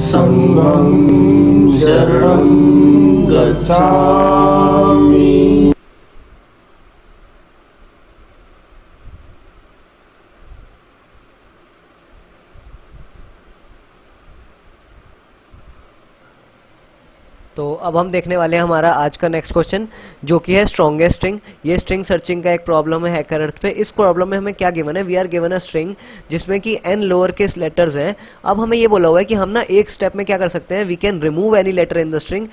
संघं शरणं गच्छामि। तो अब हम देखने वाले हैं हमारा आज का नेक्स्ट क्वेश्चन, जो कि है स्ट्रॉन्गेस्ट स्ट्रिंग। ये स्ट्रिंग सर्चिंग का एक प्रॉब्लम है हैकर अर्थ पे। इस प्रॉब्लम में हमें क्या गिवन है, we are given a string जिसमें कि n लोअर केस लेटर्स हैं। अब हमें ये बोला हुआ है कि हम ना एक स्टेप में क्या कर सकते हैं, we can remove any letter in the string.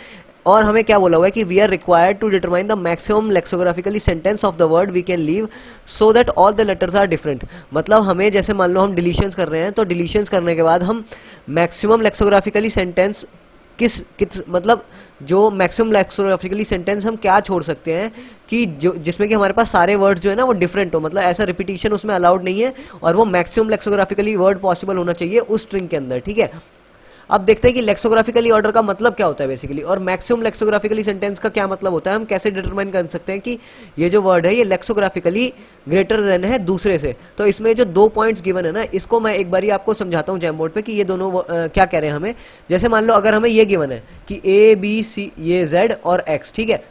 और हमें क्या बोला हुआ है कि we are required to determine the maximum lexicographically sentence of the word we can leave so that all the letters are different. मतलब हमें जैसे मान लो हम डिलीशंस कर रहे हैं, तो डिलीशंस करने के बाद हम मैक्सिमम लेक्सोग्राफिकली सेंटेंस किस मतलब जो मैक्सिमम लेक्सोग्राफिकली सेंटेंस हम क्या छोड़ सकते हैं कि जो जिसमें कि हमारे पास सारे वर्ड्स जो है ना वो डिफरेंट हो, मतलब ऐसा रिपीटिशन उसमें अलाउड नहीं है, और वो मैक्सिमम लेक्सोग्राफिकली वर्ड पॉसिबल होना चाहिए उस स्ट्रिंग के अंदर। ठीक है, अब देखते हैं कि लेक्सोग्राफिकली ऑर्डर का मतलब क्या होता है बेसिकली, और मैक्सिमम लेक्सोग्राफिकली सेंटेंस का क्या मतलब होता है, हम कैसे डिटरमाइन कर सकते हैं कि ये जो वर्ड है ये लेक्सोग्राफिकली ग्रेटर देन है दूसरे से। तो इसमें जो 2 पॉइंट्स गिवन है ना, इसको मैं एक बारी आपको समझाता हूँ जैम बोर्ड पे कि ये दोनों क्या कह रहे हैं हमें। जैसे मान लो अगर हमें ये गिवन है कि A B C ये Z और X, ठीक है,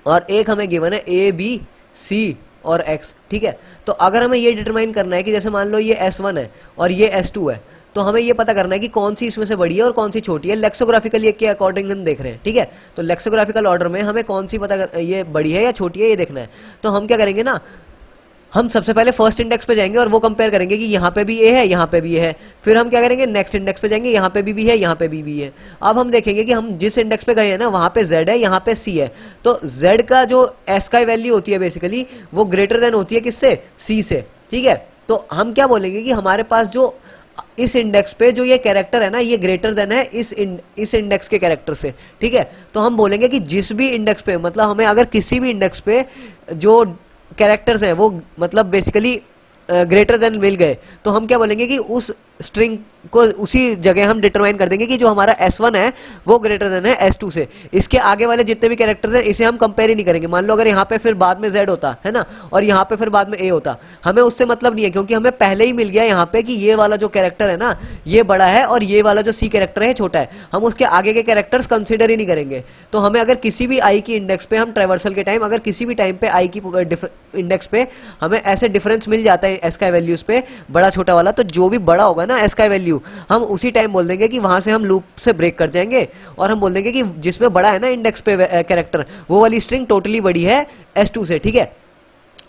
और एक हमें गिवन है A B C और X, ठीक है। तो अगर हमें ये डिटरमाइन करना है कि जैसे मान लो ये S1 है और ये S2 है, तो हमें ये पता करना है कि कौन सी इसमें से बड़ी है और कौन सी छोटी है, लेक्सोग्राफिकली के अकॉर्डिंग हम देख रहे हैं। ठीक है, तो लेक्सोग्राफिकल ऑर्डर में हमें कौन सी ये बड़ी है या छोटी है ये देखना है। तो हम क्या करेंगे ना, हम सबसे पहले फर्स्ट इंडेक्स पे जाएंगे और वो कंपेयर करेंगे कि यहाँ पे भी ए है, यहाँ पे भी ए है। फिर हम क्या करेंगे, नेक्स्ट इंडेक्स पे जाएंगे, यहाँ पे भी है, यहाँ पे भी है। अब हम देखेंगे कि हम जिस इंडेक्स पे गए हैं ना वहाँ पे Z है, यहाँ पे C है। तो Z का जो S का वैल्यू होती है बेसिकली वो ग्रेटर देन होती है किससे, C से। ठीक है, तो हम क्या बोलेंगे कि हमारे पास जो इस इंडेक्स पे जो ये कैरेक्टर है ना ये ग्रेटर देन है इस इंडेक्स के कैरेक्टर से। ठीक है, तो हम बोलेंगे कि जिस भी इंडेक्स पे, मतलब हमें अगर किसी भी इंडेक्स पे जो कैरेक्टर्स हैं वो मतलब बेसिकली ग्रेटर देन मिल गए, तो हम क्या बोलेंगे कि उस स्ट्रिंग को उसी जगह हम डिटरमाइन कर देंगे कि जो हमारा S1 है वो ग्रेटर देन है S2 से। इसके आगे वाले जितने भी कैरेक्टर्स हैं इसे हम कंपेयर ही नहीं करेंगे। मान लो अगर यहाँ पे फिर बाद में Z होता है ना और यहाँ पे फिर बाद में A होता, हमें उससे मतलब नहीं है, क्योंकि हमें पहले ही मिल गया यहाँ पे कि ये वाला जो कैरेक्टर है ना ये बड़ा है और ये वाला जो C कैरेक्टर है छोटा है। हम उसके आगे के कैरेक्टर्स कंसिडर ही नहीं करेंगे। तो हमें अगर किसी भी I की इंडेक्स पे हम ट्रेवर्सल के टाइम अगर किसी भी टाइम पे I की इंडेक्स पे हमें ऐसे डिफरेंस मिल जाता है S का वैल्यूज पे बड़ा छोटा वाला, तो जो भी बड़ा होगा ना S का वैल्यू हम उसी टाइम बोल देंगे कि वहां से हम लूप से ब्रेक कर जाएंगे और हम बोल देंगे कि जिसमें बड़ा है ना इंडेक्स पे कैरेक्टर वो वाली स्ट्रिंग टोटली बड़ी है S2 से। ठीक है,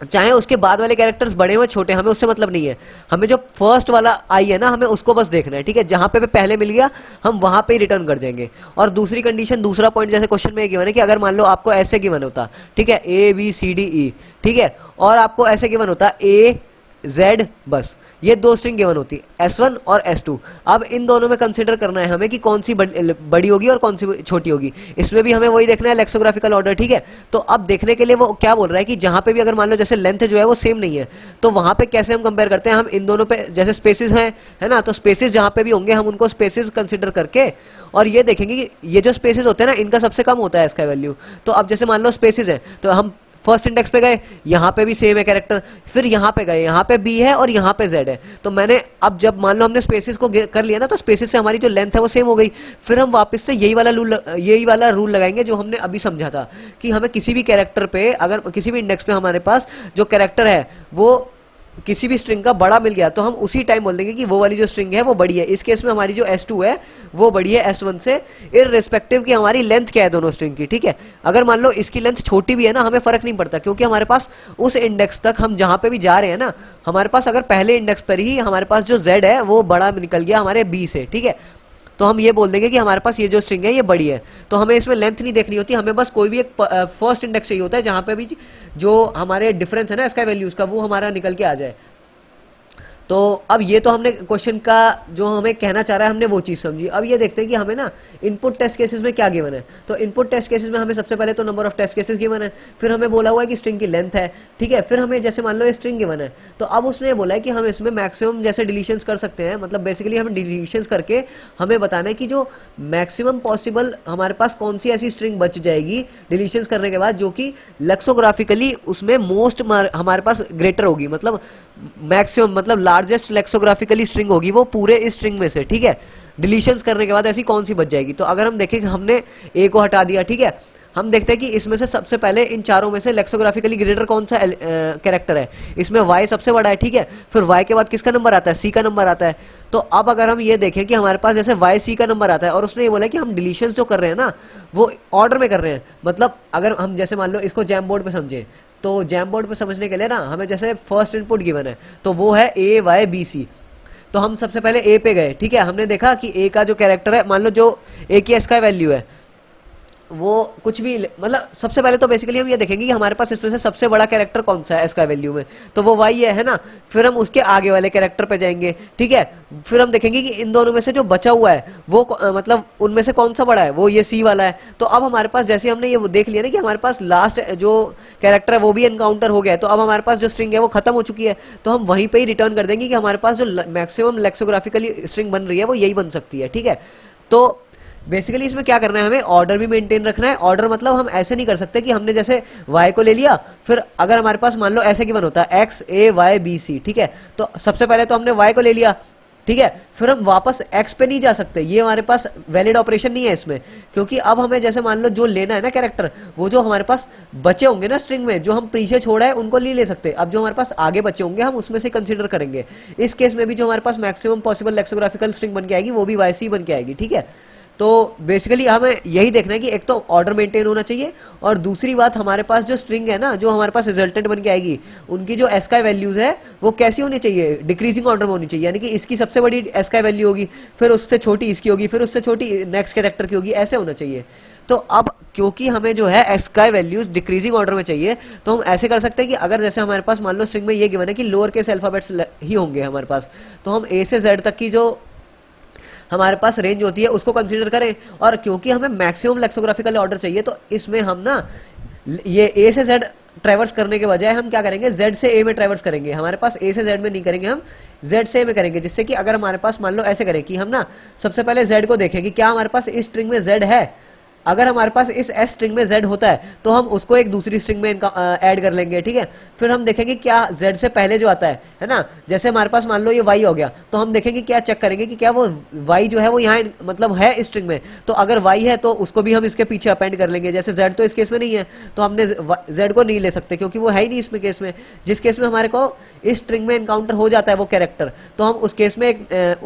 चाहे उसके बाद वाले कैरेक्टर्स बड़े हो छोटे हमें उससे मतलब नहीं है, हमें जो फर्स्ट वाला आई है ना हमें उसको बस देखना है। ठीक है, जहां पे पहले मिल गया हम वहां पे ही रिटर्न कर देंगे। और दूसरी कंडीशन, दूसरा पॉइंट जैसे क्वेश्चन में गिवन है कि अगर मान लो आपको ऐसे गिवन होता, ठीक है, ABCDE, ठीक है, और आपको ऐसे गिवन होता AZ, बस ये 2 स्ट्रिंग गिवन होती S1 और S2। अब इन दोनों में कंसीडर करना है हमें कि कौन सी बड़ी होगी और कौन सी छोटी होगी। इसमें भी हमें वही देखना है लेक्सोग्राफिकल ऑर्डर। ठीक है, तो अब देखने के लिए वो क्या बोल रहा है कि जहां पे भी अगर मान लो जैसे लेंथ जो है वो सेम नहीं है तो वहां पे कैसे हम कंपेयर करते हैं, हम इन दोनों पे जैसे स्पेसिस हैं है ना, तो स्पेसिस जहां पे भी होंगे हम उनको स्पेसिस कंसिडर करके और ये देखेंगे कि ये जो स्पेसिस होते हैं ना इनका सबसे कम होता है इसका वैल्यू। तो अब जैसे मान लो स्पेसिस है तो हम फर्स्ट इंडेक्स पे गए, यहाँ पे भी सेम है कैरेक्टर, फिर यहाँ पे गए, यहाँ पे B है और यहाँ पे Z है। तो मैंने अब जब मान लो हमने स्पेसिस को कर लिया ना तो स्पेसिस से हमारी जो लेंथ है वो सेम हो गई। फिर हम वापस से यही वाला रूल लगाएंगे जो हमने अभी समझा था कि हमें किसी भी कैरेक्टर पे अगर किसी भी इंडेक्स पे हमारे पास जो कैरेक्टर है वो किसी भी स्ट्रिंग का बड़ा मिल गया तो हम उसी टाइम बोल देंगे कि वो वाली जो स्ट्रिंग है वो बड़ी है। इस केस में हमारी जो S2 है वो बड़ी है S1 से, इररिस्पेक्टिव की हमारी लेंथ क्या है दोनों स्ट्रिंग की। ठीक है, अगर मान लो इसकी लेंथ छोटी भी है ना हमें फर्क नहीं पड़ता, क्योंकि हमारे पास उस इंडेक्स तक हम जहां पे भी जा रहे हैं ना हमारे पास अगर पहले इंडेक्स पर ही हमारे पास जो Z है वो बड़ा निकल गया हमारे B से। ठीक है, तो हम ये बोल देंगे कि हमारे पास ये जो स्ट्रिंग है ये बड़ी है। तो हमें इसमें लेंथ नहीं देखनी होती, हमें बस कोई भी एक फर्स्ट इंडेक्स चाहिए होता है जहां पे भी जो हमारे डिफरेंस है ना इसका वैल्यूज का वो हमारा निकल के आ जाए। तो अब ये तो हमने क्वेश्चन का जो हमें कहना चाह रहा है हमने वो चीज़ समझी। अब ये देखते हैं कि हमें ना इनपुट टेस्ट केसेस में क्या गिवन है। तो इनपुट टेस्ट केसेस में हमें सबसे पहले तो number of test cases given है, फिर हमें बोला हुआ है कि स्ट्रिंग की लेंथ है। ठीक है, फिर हमें जैसे मान लो ये स्ट्रिंग गिवन है तो अब उसने बोला है कि हम इसमें मैक्सिमम जैसे डिलीशंस कर सकते हैं, मतलब बेसिकली हमें डिलीशंस करके हमें बताना है कि जो मैक्सिमम पॉसिबल हमारे पास कौन सी ऐसी स्ट्रिंग बच जाएगी डिलीशंस करने के बाद जो कि लेक्सोग्राफिकली उसमें मोस्ट हमारे पास ग्रेटर होगी, मतलब मैक्सिमम मतलब लार्जेस्ट लेक्सोग्राफिकली स्ट्रिंग होगी वो पूरे इस स्ट्रिंग में से। ठीक है, डिलीशंस करने के बाद ऐसी कौन सी बच जाएगी। तो अगर हम देखें कि हमने ए को हटा दिया, ठीक है, हम देखते हैं कि इसमें से सबसे पहले इन चारों में से लेक्सोग्राफिकली ग्रेटर कौन सा कैरेक्टर है, इसमें y सबसे बड़ा है, ठीक है, फिर y के बाद किसका नंबर आता है, c का नंबर आता है। तो अब अगर हम ये देखें कि हमारे पास जैसे y c का नंबर आता है और उसने ये बोला कि हम डिलीशंस जो कर रहे हैं ना वो ऑर्डर में कर रहे हैं, मतलब अगर हम जैसे मान लो इसको जैम बोर्ड पे समझें, तो जैम बोर्ड पे समझने के लिए ना हमें जैसे फर्स्ट इनपुट गिवन है तो वो है a y b c। तो हम सबसे पहले a पे गए, ठीक है, हमने देखा कि a का जो कैरेक्टर है, मान लो जो a की s का वैल्यू है वो कुछ भी, मतलब सबसे पहले तो बेसिकली हम ये देखेंगे कि हमारे पास इसमें से सबसे बड़ा कैरेक्टर कौन सा है एस का वैल्यू में, तो वो वाई है ना। फिर हम उसके आगे वाले कैरेक्टर पे जाएंगे, ठीक है, फिर हम देखेंगे कि इन दोनों में से जो बचा हुआ है वो मतलब उनमें से कौन सा बड़ा है, वो ये सी वाला है। तो अब हमारे पास जैसे हमने ये देख लिया ना कि हमारे पास लास्ट जो कैरेक्टर है वो भी एनकाउंटर हो गया है, तो अब हमारे पास जो स्ट्रिंग है वो खत्म हो चुकी है, तो हम वहीं पर ही रिटर्न कर देंगे कि हमारे पास जो मैक्सिमम लेक्सोग्राफिकली स्ट्रिंग बन रही है वो यही बन सकती है, ठीक है। तो बेसिकली इसमें क्या करना है, हमें ऑर्डर भी मेंटेन रखना है। ऑर्डर मतलब हम ऐसे नहीं कर सकते कि हमने जैसे y को ले लिया, फिर अगर हमारे पास मान लो ऐसे गिवन होता है x a y b c, ठीक है, तो सबसे पहले तो हमने y को ले लिया, ठीक है, फिर हम वापस x पे नहीं जा सकते, ये हमारे पास वैलिड ऑपरेशन नहीं है इसमें, क्योंकि अब हमें जैसे मान लो जो लेना है ना कैरेक्टर, वो जो हमारे पास बचे होंगे ना स्ट्रिंग में, जो हम पीछे छोड़ा है उनको नहीं ले सकते, अब जो हमारे पास आगे बचे होंगे हम उसमें से कंसीडर करेंगे। इस केस में भी जो हमारे पास मैक्सिमम पॉसिबल लेक्सोग्राफिकल स्ट्रिंग बन के आएगी वो भी yc बन के आएगी, ठीक है। तो बेसिकली हमें यही देखना है कि एक तो ऑर्डर मेंटेन होना चाहिए, और दूसरी बात हमारे पास जो स्ट्रिंग है ना जो हमारे पास रिजल्टेंट बन के आएगी उनकी जो एस का वैल्यूज है वो कैसी होनी चाहिए, डिक्रीजिंग ऑर्डर में होनी चाहिए, यानी कि इसकी सबसे बड़ी एस का वैल्यू होगी, फिर उससे छोटी इसकी होगी, फिर उससे छोटी नेक्स्ट कैरेक्टर की होगी, ऐसे होना चाहिए। तो अब क्योंकि हमें जो है एस का वैल्यूज डिक्रीजिंग ऑर्डर में चाहिए, तो हम ऐसे कर सकते हैं कि अगर जैसे हमारे पास मान लो स्ट्रिंग में ये गिवन है कि लोअर केस अल्फाबेट्स ही होंगे हमारे पास, तो हम ए से जेड तक की जो हमारे पास रेंज होती है उसको कंसीडर करें, और क्योंकि हमें मैक्सिमम लेक्सोग्राफिकल ऑर्डर चाहिए तो इसमें हम ना ये ए से जेड ट्रैवर्स करने के बजाय हम क्या करेंगे, जेड से ए में ट्रैवर्स करेंगे, हमारे पास ए से जेड में नहीं करेंगे, हम जेड से ए में करेंगे, जिससे कि अगर हमारे पास मान लो ऐसे करें कि हम ना सबसे पहले जेड को देखें कि क्या हमारे पास इस स्ट्रिंग में जेड है, अगर हमारे पास इस एस स्ट्रिंग में जेड होता है तो हम उसको एक दूसरी स्ट्रिंग में ऐड कर लेंगे, ठीक है। फिर हम देखेंगे क्या जेड से पहले जो आता है ना, जैसे हमारे पास मान लो ये वाई हो गया, तो हम देखेंगे क्या, चेक करेंगे कि क्या वो वाई जो है वो यहाँ मतलब है इस स्ट्रिंग में, तो अगर वाई है तो उसको भी हम इसके पीछे अपेंड कर लेंगे। जैसे जेड तो इस केस में नहीं है तो हमने जेड को नहीं ले सकते क्योंकि वो है ही नहीं इसमें केस में। जिस केस में हमारे को इस स्ट्रिंग में एनकाउंटर हो जाता है वो कैरेक्टर, तो हम उस केस में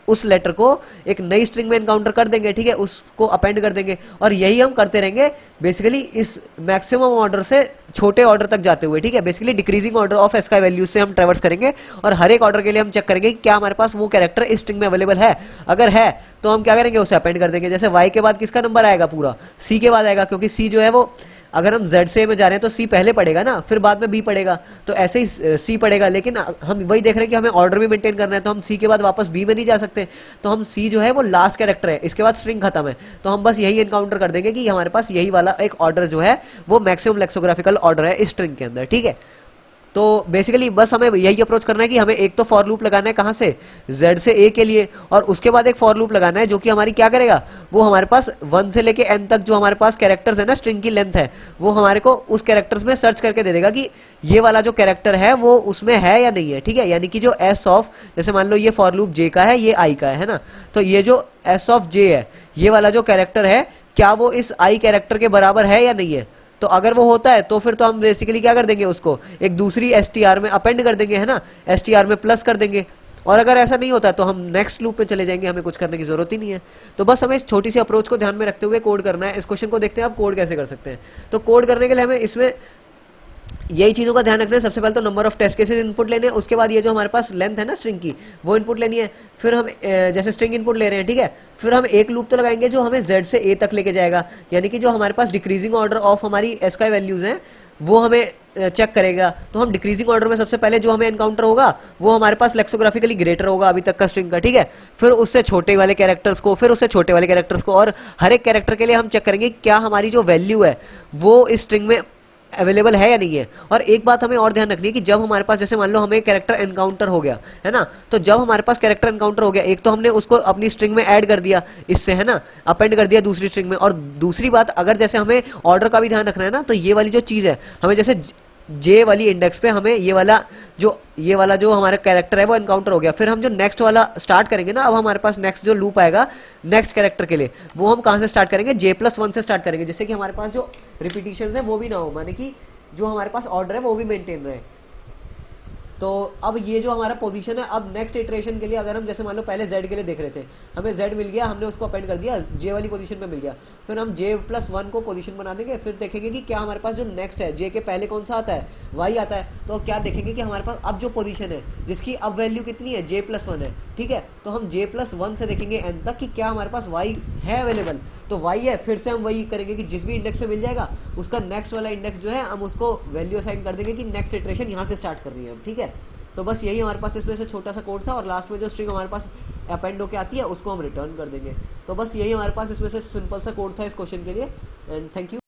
उस लेटर को एक नई स्ट्रिंग में एनकाउंटर कर देंगे, ठीक है, उसको अपेंड कर देंगे, और यही हम करते रहेंगे बेसिकली इस मैक्सिमम ऑर्डर से छोटे ऑर्डर तक जाते हुए, ठीक है। Basically decreasing order of S का वैल्यूज से हम ट्रैवर्स करेंगे, और हर एक ऑर्डर के लिए हम चेक करेंगे कि क्या हमारे पास वो कैरेक्टर इस स्ट्रिंग में अवेलेबल है, अगर है तो हम क्या करेंगे, उसे अपेंड कर देंगे। जैसे y के बाद किसका नंबर आएगा, पूरा c के बाद आएगा, क्योंकि c जो है वो अगर हम z से a में जा रहे हैं तो c पहले पड़ेगा ना, फिर बाद में b पड़ेगा, तो ऐसे ही c पड़ेगा। लेकिन हम वही देख रहे हैं कि हमें ऑर्डर भी मेंटेन करना है, तो हम c के बाद वापस b में नहीं जा सकते, तो हम c जो है वो लास्ट कैरेक्टर है, इसके बाद स्ट्रिंग खत्म है, तो हम बस यही एनकाउंटर कर देंगे कि हमारे पास यही वाला एक ऑर्डर जो है वो मैक्सिमम लेक्सोग्राफिकल ऑर्डर है इस स्ट्रिंग के अंदर, ठीक है। तो बेसिकली बस हमें यही अप्रोच करना है कि हमें एक तो फॉर लूप लगाना है कहाँ से, z से a के लिए, और उसके बाद एक फॉर लूप लगाना है जो कि हमारी क्या करेगा, वो हमारे पास 1 से लेके n तक जो हमारे पास कैरेक्टर्स है ना, स्ट्रिंग की लेंथ है, वो हमारे को उस कैरेक्टर्स में सर्च करके दे देगा कि ये वाला जो कैरेक्टर है वो उसमें है या नहीं है, ठीक है। यानी कि जो s ऑफ, जैसे मान लो ये फॉर लूप j का है, ये i का है ना, तो ये जो s ऑफ j है, ये वाला जो कैरेक्टर है क्या वो इस i कैरेक्टर के बराबर है या नहीं है, तो अगर वो होता है तो फिर तो हम बेसिकली क्या कर देंगे, उसको एक दूसरी str में अपेंड कर देंगे, है ना, str में प्लस कर देंगे, और अगर ऐसा नहीं होता तो हम नेक्स्ट लूप पे चले जाएंगे, हमें कुछ करने की जरूरत ही नहीं है। तो बस हमें इस छोटी सी अप्रोच को ध्यान में रखते हुए कोड करना है। इस क्वेश्चन को देखते हैं आप कोड कैसे कर सकते हैं। तो कोड करने के लिए हमें इसमें यही चीज़ों का ध्यान रखना है। सबसे पहले तो number of test cases input लेने हैं, उसके बाद ये जो हमारे पास लेंथ है ना स्ट्रिंग की, वो इनपुट लेनी है। फिर हम जैसे स्ट्रिंग इनपुट ले रहे हैं, ठीक है, फिर हम एक लूप तो लगाएंगे जो हमें z से a तक लेके जाएगा, यानी कि जो हमारे पास डिक्रीजिंग ऑर्डर ऑफ हमारी s का वैल्यूज हैं वो हमें चेक करेगा। तो हम डिक्रीजिंग ऑर्डर में सबसे पहले जो हमें एनकाउंटर होगा वो हमारे पास लेक्सोग्राफिकली ग्रेटर होगा अभी तक का स्ट्रिंग का, ठीक है। फिर उससे छोटे वाले कैरेक्टर्स को, फिर उससे छोटे वाले कैरेक्टर्स को, और हर एक कैरेक्टर के लिए हम चेक करेंगे क्या हमारी जो वैल्यू है वो इस स्ट्रिंग में अवेलेबल है या नहीं है। और एक बात हमें और ध्यान रखनी है कि जब हमारे पास जैसे मान लो हमें कैरेक्टर एनकाउंटर हो गया है ना, तो जब हमारे पास कैरेक्टर एनकाउंटर हो गया, एक तो हमने उसको अपनी स्ट्रिंग में ऐड कर दिया इससे, है ना, अपेंड कर दिया दूसरी स्ट्रिंग में, और दूसरी बात अगर जैसे हमें ऑर्डर का भी ध्यान रखना है ना, तो ये वाली जो चीज़ है हमें जैसे जे वाली इंडेक्स पे हमें ये वाला जो हमारा कैरेक्टर है वो एनकाउंटर हो गया। फिर हम जो नेक्स्ट वाला स्टार्ट करेंगे ना, अब हमारे पास नेक्स्ट जो लूप आएगा नेक्स्ट कैरेक्टर के लिए, वो हम कहाँ से स्टार्ट करेंगे, J+1 से स्टार्ट करेंगे, जिससे कि हमारे पास जो रिपीटिशन है वो भी ना हो, माने कि जो हमारे पास ऑर्डर है वो भी मेंटेन रहे। तो अब ये जो हमारा पोजीशन है, अब नेक्स्ट इटरेशन के लिए अगर हम जैसे मान लो पहले Z के लिए देख रहे थे, हमें Z मिल गया, हमने उसको अपेंड कर दिया, J वाली पोजीशन पे मिल गया, फिर हम J+1 को पोजीशन बना देंगे, फिर देखेंगे कि क्या हमारे पास जो नेक्स्ट है J के पहले कौन सा आता है, Y आता है, तो क्या देखेंगे कि हमारे पास अब जो पोजीशन है जिसकी अब वैल्यू कितनी है, J+1 है, ठीक है। तो हम J+1 से देखेंगे n तक कि क्या हमारे पास Y है अवेलेबल, तो Y है, फिर से हम वही करेंगे कि जिस भी इंडेक्स पे मिल जाएगा उसका नेक्स्ट वाला इंडेक्स जो है हम उसको वैल्यू असाइन कर देंगे कि नेक्स्ट इटरेशन यहाँ से स्टार्ट कर रही है हम, ठीक है। तो बस यही हमारे पास इसमें से छोटा सा कोड था, और लास्ट में जो स्ट्रिंग हमारे पास अपेंड होके आती है उसको हम रिटर्न कर देंगे। तो बस यही हमारे पास इसमें से सिंपल सा कोड था इस क्वेश्चन के लिए, एंड थैंक यू।